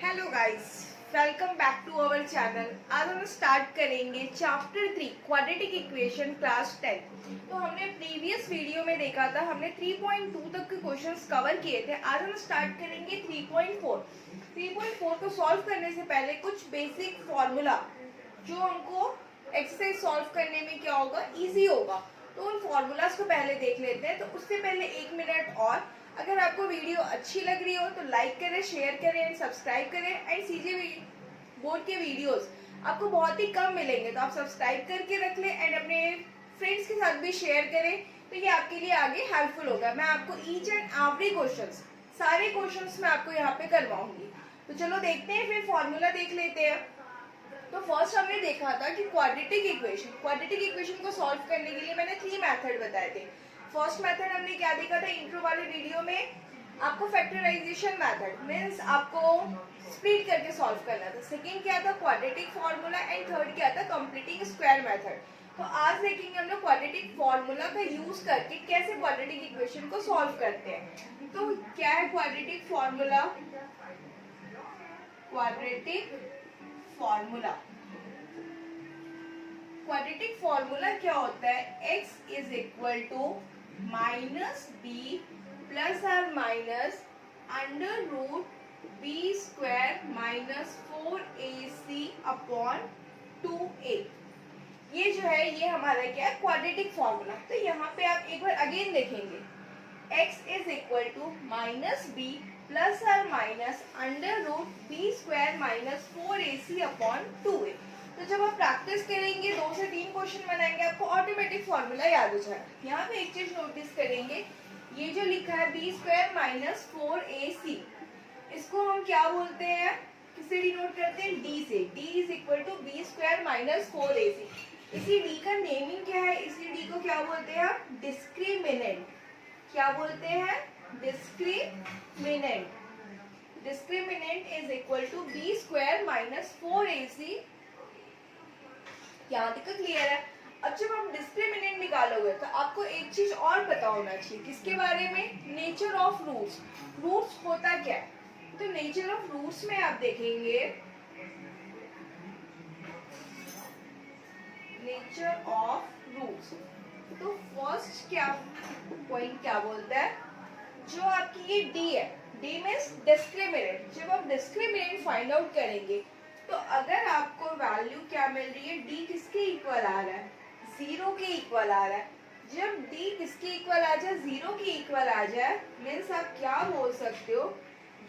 Hello guys, welcome back to our channel. आज हम start करेंगे चैप्टर 3 क्वाड्रेटिक इक्वेशन क्लास 10। तो हमने प्रीवियस वीडियो में देखा था, हमने 3.2 तक के क्वेश्चंस कवर किए थे। आज हम स्टार्ट करेंगे 3.4। 3.4 को सॉल्व करने से पहले कुछ बेसिक फॉर्मूला जो हमको एक्सरसाइज सॉल्व करने में क्या होगा, इजी होगा, तो उन फॉर्मूलाज को पहले देख लेते हैं। तो उससे पहले 1 मिनट और, अगर आपको वीडियो अच्छी लग रही हो तो लाइक करें, शेयर करें एंड सब्सक्राइब करें। एंड सीजे बोर्ड के वीडियोस आपको बहुत ही कम मिलेंगे, तो आप सब्सक्राइब करके रख लें एंड अपने फ्रेंड्स के साथ भी शेयर करें, तो ये आपके लिए आगे हेल्पफुल होगा। मैं आपको ईच एंड एवरी क्वेश्चंस, सारे क्वेश्चंस मैं आपको यहाँ पे करवाऊंगी। तो चलो देखते हैं, फिर फॉर्मूला देख लेते हैं। तो फर्स्ट हमने देखा था कि क्वाड्रेटिक इक्वेशन को सॉल्व करने के लिए मैंने 3 मेथड बताए थे। फर्स्ट मेथड हमने क्या देखा था इंट्रो वाले वीडियो में, आपको फैक्टराइजेशन मेथड मींस आपको स्प्लिट करके सॉल्व करना था। सेकंड क्या था, क्वाड्रेटिक फार्मूला, एंड थर्ड क्या था, कंप्लीटिंग स्क्वायर मेथड। तो आज देखेंगे हम लोग क्वाड्रेटिक फार्मूला का यूज करके कैसे क्वाड्रेटिक इक्वेशन को सॉल्व करते हैं। तो क्या है क्वाड्रेटिक फार्मूला? क्वाड्रेटिक फॉर्मूला क्या होता है, x is equal to minus b plus or minus under root b square minus 4ac upon 2a। ये जो है ये हमारा क्या है, क्वाड्रेटिक फॉर्मूला। तो यहाँ पे आप एक बार अगेन देखेंगे, x is equal to minus b plus or minus under root b square minus 4ac upon 2a। तो जब आप प्रैक्टिस करेंगे, 2 से 3 क्वेश्चन बनाएंगे, आपको ऑटोमेटिक फॉर्मूला याद हो जाएगा। यहाँ पे एक चीज नोटिस करेंगे, ये जो लिखा है बी स्क्वायर माइनस 4ac, इसको हम क्या बोलते हैं, किससे डिनोट करते हैं, डी से। D is equal to b square minus 4ac। इसी डी का नेमिंग क्या है, इसी डी को क्या बोलते हैं, डिस्क्रिमिनेंट। क्या बोलते हैं, discriminant. Discriminant is equal to b square minus 4ac। यहाँ तक क्लियर है। अब जब आप डिस्क्रिमिनेंट निकालोगे तो आपको एक चीज और पता होना चाहिए, किसके बारे में, नेचर ऑफ रूट्स। रूट्स होता क्या है, तो नेचर ऑफ रूट्स में आप देखेंगे, नेचर ऑफ रूट्स। तो फर्स्ट क्या पॉइंट क्या बोलता है, जो आपकी ये डी है, डी मीन्स डिस्क्रिमिनेंट। जब आप डिस्क्रिमिनेंट फाइंड आउट करेंगे तो अगर आपको वैल्यू क्या मिल रही है, डी किसके इक्वल आ रहा है, 0 के इक्वल आ रहा है। जब डी किसके इक्वल आ जाए, 0 के इक्वल आ जाए, मीन्स आप क्या बोल सकते हो,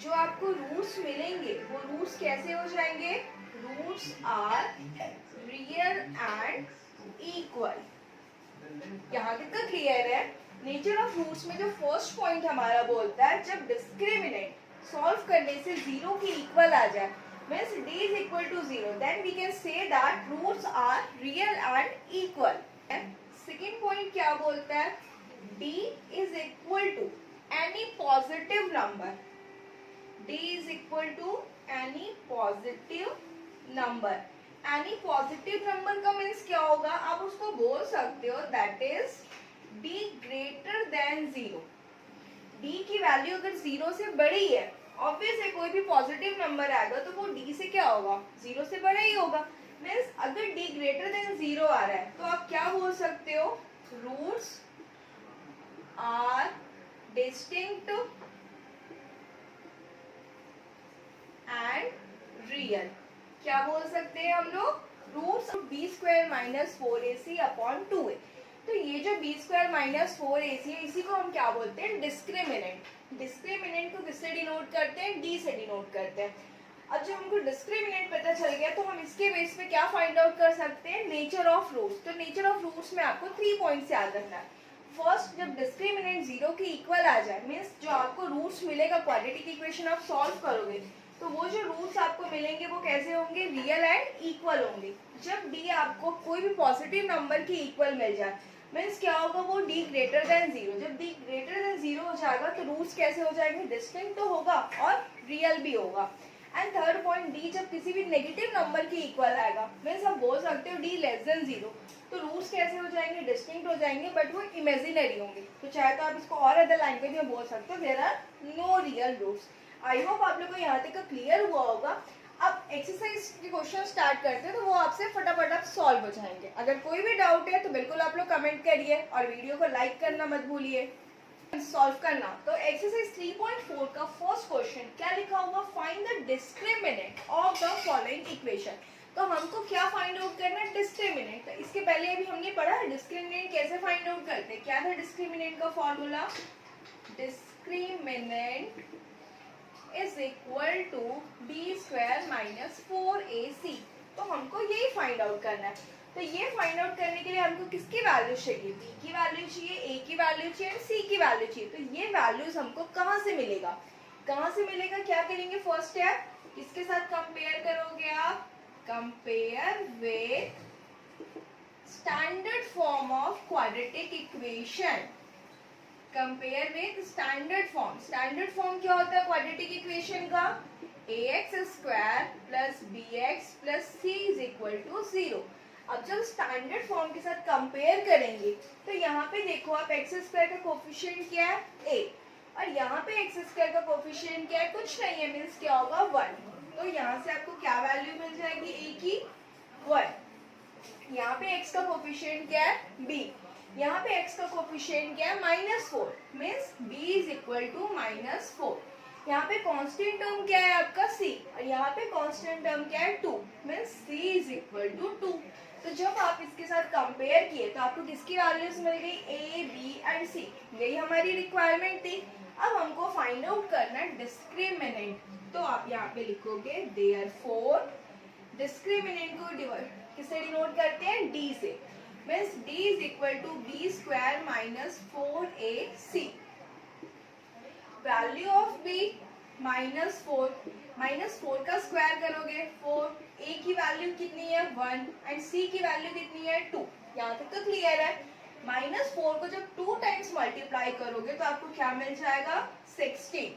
जो आपको रूट्स मिलेंगे वो रूट्स कैसे हो जाएंगे, roots are real and equal. यहाँ तक तो क्लियर है। नेचर ऑफ रूट्स में जो फर्स्ट पॉइंट हमारा बोलता है, जब डिस्क्रिमिनेंट सॉल्व करने से 0 के इक्वल आ जाए, means d is equal to 0, then we can say that roots are real and equal. Second point क्या बोलता है, d is equal to any positive number. d is equal to any positive number. any positive number का means क्या होगा, आप उसको बोल सकते हो that is d greater than 0. d की वैल्यू अगर 0 से बड़ी है, ऑब्वियस है कोई भी पॉजिटिव नंबर आएगा तो वो d से क्या होगा, 0 से बड़ा ही होगा। मीन्स अगर d ग्रेटर देन 0 आ रहा है तो आप क्या बोल सकते हो, roots are distinct and real. क्या बोल सकते हैं हम लोग, roots b square minus 4ac upon 2a। तो ये जो बी स्क्वायर माइनस 4ac है, इसी को हम क्या बोलते हैं, डिस्क्रिमिनेंट। डिस्क्रिमिनेंट को किससे डिनोट करते हैं, डी से डिनोट करते हैं। अब जब हमको डिस्क्रिमिनेंट पता चल गया तो हम इसके बेस पे क्या फाइंड आउट कर सकते हैं, नेचर ऑफ रूट्स। तो नेचर ऑफ रूट्स में आपको 3 पॉइंट्स याद रखना है। फर्स्ट, जब डिस्क्रिमिनेंट 0 के इक्वल आ जाए, मीन्स जो आपको रूट्स मिलेगा, क्वाड्रेटिक इक्वेशन आप सॉल्व करोगे तो वो जो रूट्स आपको मिलेंगे वो कैसे होंगे, रियल एंड इक्वल होंगे। जब डी आपको कोई भी पॉजिटिव नंबर के इक्वल मिल जाए, मीन्स क्या होगा, वो d ग्रेटर देन 0। जब d ग्रेटर देन 0 हो जाएगा तो रूट्स कैसे हो जाएंगे, डिस्टिंक्ट तो होगा और रियल भी होगा। एंड थर्ड पॉइंट, d जब किसी भी नेगेटिव नंबर के इक्वल आएगा, मीन्स आप बोल सकते हो d लेस देन 0, तो रूट्स कैसे हो जाएंगे, डिस्टिंक्ट हो जाएंगे, बट वो इमेजिनरी होंगे। तो चाहे तो आप इसको और अदर लैंग्वेज में बोल सकते हो, there are no real roots. I hope आप लोगों को यहाँ तक का क्लियर हुआ होगा। अब एक्सरसाइज के क्वेश्चन स्टार्ट करते हैं, तो वो आपसे फटाफट आप सॉल्व हो जाएंगे। अगर कोई भी डाउट है तो बिल्कुल आप लोग कमेंट करिए और वीडियो को लाइक करना मत भूलिए। सॉल्व करना, तो एक्सरसाइज 3.4 का फर्स्ट क्वेश्चन क्या लिखा होगा, find the discriminant of the following equation. तो हमको क्या फाइंड आउट करना है, डिस्क्रिमिनेंट। तो इसके पहले अभी हमने पढ़ा डिस्क्रिमिनेंट कैसे फाइंड आउट करते हैं। क्या था डिस्क्रिमिनेंट का formula, discriminant is equal to b square minus 4ac। तो हमको यही फाइंड आउट करना है। तो ये फाइंड आउट करने के लिए हमको किसकी वैल्यू चाहिए, बी की वैल्यू चाहिए, ए की वैल्यू चाहिए, सी की वैल्यू चाहिए। तो ये वैल्यूज हमको कहाँ से मिलेगा, कहाँ से मिलेगा, क्या करेंगे, फर्स्ट स्टेप किसके साथ कंपेयर करोगे आप, compare with standard form of quadratic equation. Compare with standard form. Standard form क्या होता है क्वाड्रेटिक इक्वेशन का, ax square plus bx plus c is equal to 0। अब जब स्टैंडर्ड फॉर्म के साथ कंपेयर करेंगे तो यहाँ पे देखो आप एक्स स्क्वायर का कोफिशिएंट क्या है, a, और यहाँ पे एक्स स्क्वायर का कोफिशिएंट क्या है, कुछ नहीं है, मीन्स क्या होगा 1। तो यहाँ से आपको क्या वैल्यू मिल जाएगी, a की 1। यहाँ पे x का कोफिशिएंट क्या है, b, यहाँ पे x का कोफिशिएंट क्या है, -4, means b is equal to -4। यहाँ पे कांस्टेंट टर्म क्या है आपका c, और यहाँ पे कांस्टेंट टर्म क्या है 2, means c is equal to 2। तो जब आप इसके साथ कंपेयर किए तो आपको किसकी वैल्यूज मिल गई, a, b एंड c। यही हमारी रिक्वायरमेंट थी। अब हमको फाइंड आउट करना है डिस्क्रिमिनेंट। तो आप यहाँ पे लिखोगे देयरफॉर, डिस्क्रिमिनेंट को किससे डिनोट करते हैं, d से, means d is equal to b square minus 4ac। Value of b -4 का स्क्वायर करोगे 4, a की वैल्यू कितनी है 1 एंड c की वैल्यू कितनी है 2। यहाँ तक तो क्लियर है। -4 को जब 2 टाइम्स मल्टीप्लाई करोगे तो आपको क्या मिल जाएगा, 16।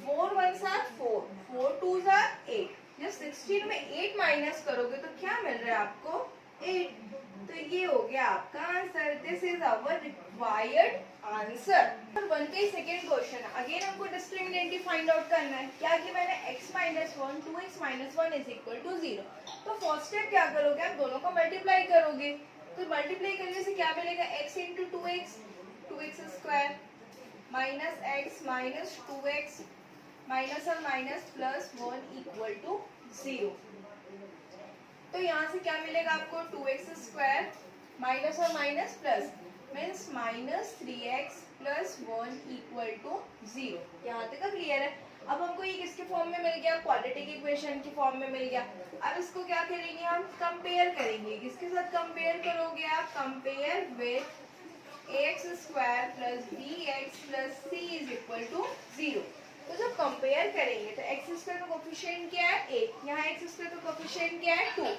4 1s are 4, 4 2s are 8। जब 16 में 8 माइनस करोगे तो क्या मिल रहा है आपको, 8। तो ये हो गया आपका answer. This is our required answer. 1 का सेकेंड क्वेश्चन है, अगेन हमको डिस्क्रिमिनेंट फाइंड आउट करना है। क्या कि मैंने x - 1 2x - 1 is equal to 0। तो फर्स्ट स्टेप क्या करोगे, आप दोनों को मल्टीप्लाई करोगे। तो मल्टीप्लाई करने से क्या मिलेगा, x into 2x, 2x square minus x minus 2x minus और माइनस प्लस 1 इक्वल टू 0। तो यहाँ से क्या मिलेगा आपको, 2x स्क्वायर माइनस और minus plus, means -3x plus 1 equal to 0। यहाँ तक क्लियर है। अब हमको ये किसके फॉर्म में मिल गया, क्वाड्रेटिक इक्वेशन की फॉर्म में मिल गया। अब इसको क्या करेंगे, हम कंपेयर करेंगे। किसके साथ कंपेयर करोगे आप, compare with ax square plus bx plus c is equal to 0। तो जब कंपेयर करेंगे तो एक्स स्क्वायर का कोफिशिएंट क्या है, 8, यहाँ एक्स स्क्वायर का कोफिशिएंट क्या है 2,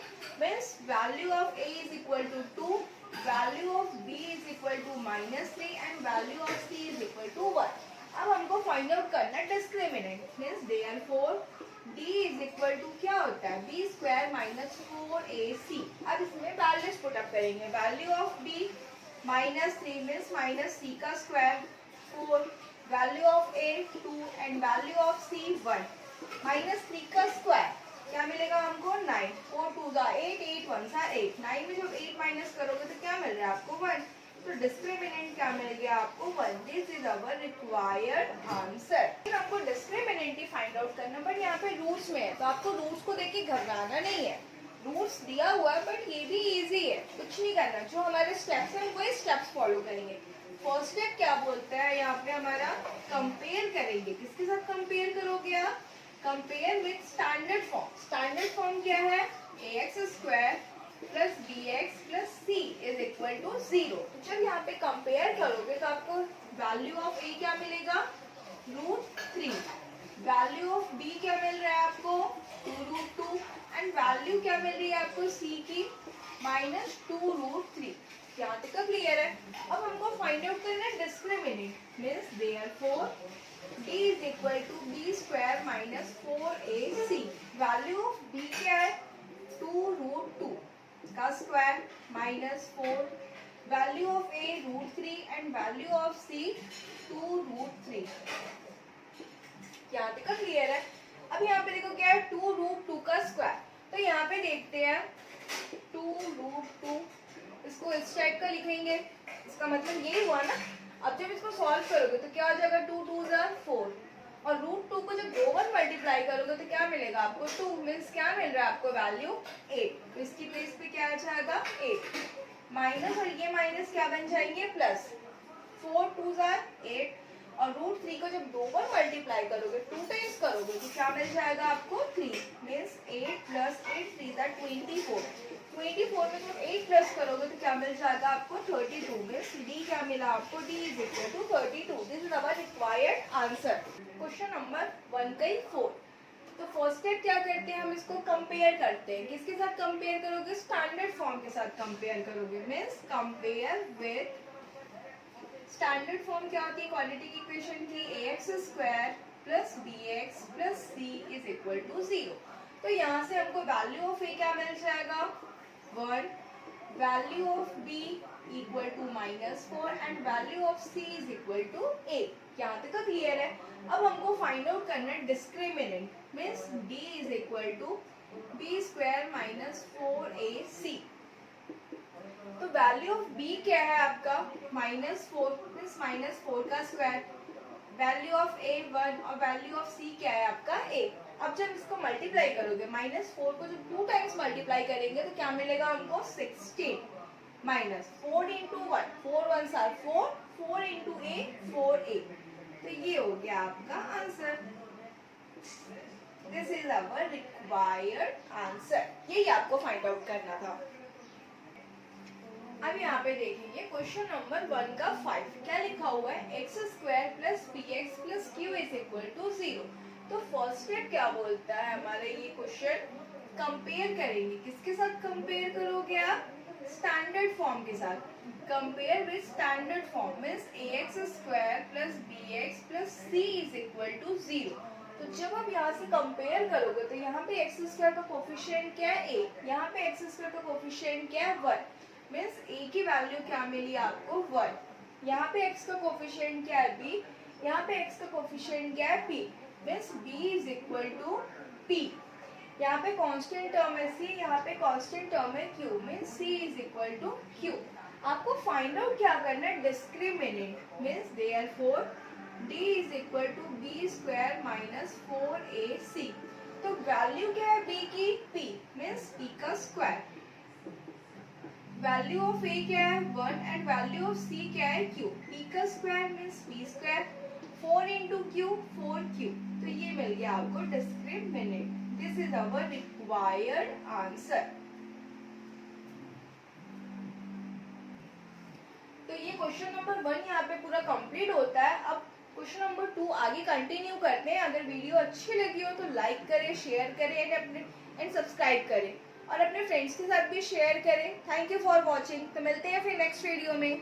means value of a is equal to 2, value of b is equal to -3 and value of c is equal to 1। अब हमको फाइंड आउट करना है discriminant, means therefore d is equal to क्या होता है, b स्क्वायर माइनस 4ac। अब इसमें values put up करेंगे। Value of b -3 means -c का square 4, value of a 2 and value of c 1, -3 का स्क्वायर क्या मिलेगा हमको, 9, 4 2 8, 8 1 8। 9 में जब 8 माइनस करोगे तो क्या मिल रहा है आपको 1। तो डिस्क्रिमिनेंट क्या मिल गया आपको, 1। This is our required answer. फिर आपको डिस्क्रिमिनेंट ही फाइंड आउट करना, बट यहाँ पे रूट्स में है तो आपको रूट्स को देख के घबराना नहीं है। रूट्स दिया हुआ है बट ये भी इजी है, कुछ नहीं करना। जो हमारे स्टेप्स हैं वही स्टेप्स फॉलो करेंगे। फर्स्ट स्टेप क्या बोलता है, यहाँ पे हमारा कंपेयर करेंगे। किसके साथ कंपेयर करोगे आप, compare with standard form. Standard form क्या है, ax square plus bx plus c is equal to 0। तो जब यहाँ पे कंपेयर करोगे तो आपको वैल्यू ऑफ a क्या मिलेगा, √3। वैल्यू ऑफ b क्या मिल रहा है आपको, 2√2 एंड वैल्यू क्या मिल रही है आपको c की -2√3। यहाँ तक क्लियर है। अब हमको फाइंड आउट करना है discriminant, means therefore d is equal to b square minus 4ac। Value of b क्या है, 2√2 का square -4, value of a √3 and value of c 2√3। यहाँ तक क्लियर है। अब यहाँ पे देखो क्या है, 2√2 का स्क्वायर। तो यहाँ पे देखते हैं 2√2, इसको इस टाइप का लिखेंगे, इसका मतलब ये हुआ ना। अब जब इसको सॉल्व करोगे तो क्या हो जाएगा, 2 2 4, और √2 को जब 2 बार मल्टीप्लाई करोगे तो क्या मिलेगा आपको, 2 मीन्स क्या मिल रहा है आपको, वैल्यू 8। तो इसकी प्लेस पे क्या आ जाएगा, 8 माइनस, और ये माइनस क्या बन जाएंगे, प्लस। 4 2 8, और √3 को जब 2 बार मल्टीप्लाई करोगे, 2 टाइम्स करोगे तो क्या मिल जाएगा आपको, 3 मीन्स 8 प्लस 8 3 24। 24 में तुम 8 प्लस करोगे तो क्या मिल जाएगा आपको, 32 मीन्स डी क्या मिला आपको, d is equal to 32। This is our required answer. Question number 1 का 4। तो फर्स्ट स्टेप क्या करते हैं, हम इसको कंपेयर करते हैं। किसके साथ कंपेयर करोगे, स्टैंडर्ड फॉर्म के साथ कंपेयर करोगे। Means compare with standard form क्या होती है, क्वाड्रेटिक इक्वेशन की, ax² plus bx plus c is equal to 0। तो यहाँ से हमको वैल्यू ऑफ a क्या मिल जाएगा, 1, value of b equal to -4 and value of c is equal to 8। यहाँ तक क्लियर है। अब हमको फाइंड आउट करना है discriminant, means d is equal to b² -4ac। तो वैल्यू ऑफ b क्या है आपका, -4 मीन्स -4 का स्क्वायर, वैल्यू ऑफ a 1, और वैल्यू ऑफ c क्या है आपका 8। अब जब इसको मल्टीप्लाई करोगे, -4 को जब 2 टाइम्स मल्टीप्लाई करेंगे तो क्या मिलेगा हमको, 16 minus 4 into 1, 4 1 4, 4 into a 4a। तो ये हो गया आपका answer. This is our required answer. यही आपको फाइंड आउट करना था। अब यहाँ पे देखेंगे क्वेश्चन नंबर 1 का 5। क्या लिखा हुआ है, x² plus px plus q is equal to 0। तो फर्स्ट स्टेप क्या बोलता है हमारा ये क्वेश्चन, कंपेयर करेंगे। किसके साथ कंपेयर करोगे आप, स्टैंडर्ड फॉर्म के साथ। Compare with standard form means ax² plus bx plus c is equal to 0। तो जब आप यहाँ से कंपेयर करोगे तो यहाँ पे x² का कोफिशिएंट क्या है, a, यहाँ पे x² का कोफिशिएंट क्या है, 1, मीन्स a की वैल्यू क्या मिली आपको, 1। यहाँ पे x का कोफिशिएंट क्या है, b, यहाँ पे x का कोफिशिएंट क्या है, p, means b is equal to p। यहाँ पे कांस्टेंट टर्म है c, यहाँ पे कांस्टेंट टर्म है q, means c is equal to q। आपको फाइंड आउट क्या करना है, discriminant, means therefore d is equal to b² -4ac। तो वैल्यू क्या है b की, p, मीन्स p का स्क्वायर। वैल्यू ऑफ a क्या है, 1, एंड वैल्यू ऑफ c क्या है, q। p का square means p², 4 into q 4q। तो ये मिल गया आपको discriminant. This is our required answer. तो ये क्वेश्चन नंबर 1 यहाँ पे पूरा कंप्लीट होता है। अब क्वेश्चन नंबर 2 आगे कंटिन्यू करते हैं। अगर वीडियो अच्छी लगी हो तो लाइक करें, शेयर करें एंड सब्सक्राइब करें, और अपने फ्रेंड्स के साथ भी शेयर करें। Thank you for watching. तो मिलते हैं फिर नेक्स्ट वीडियो में।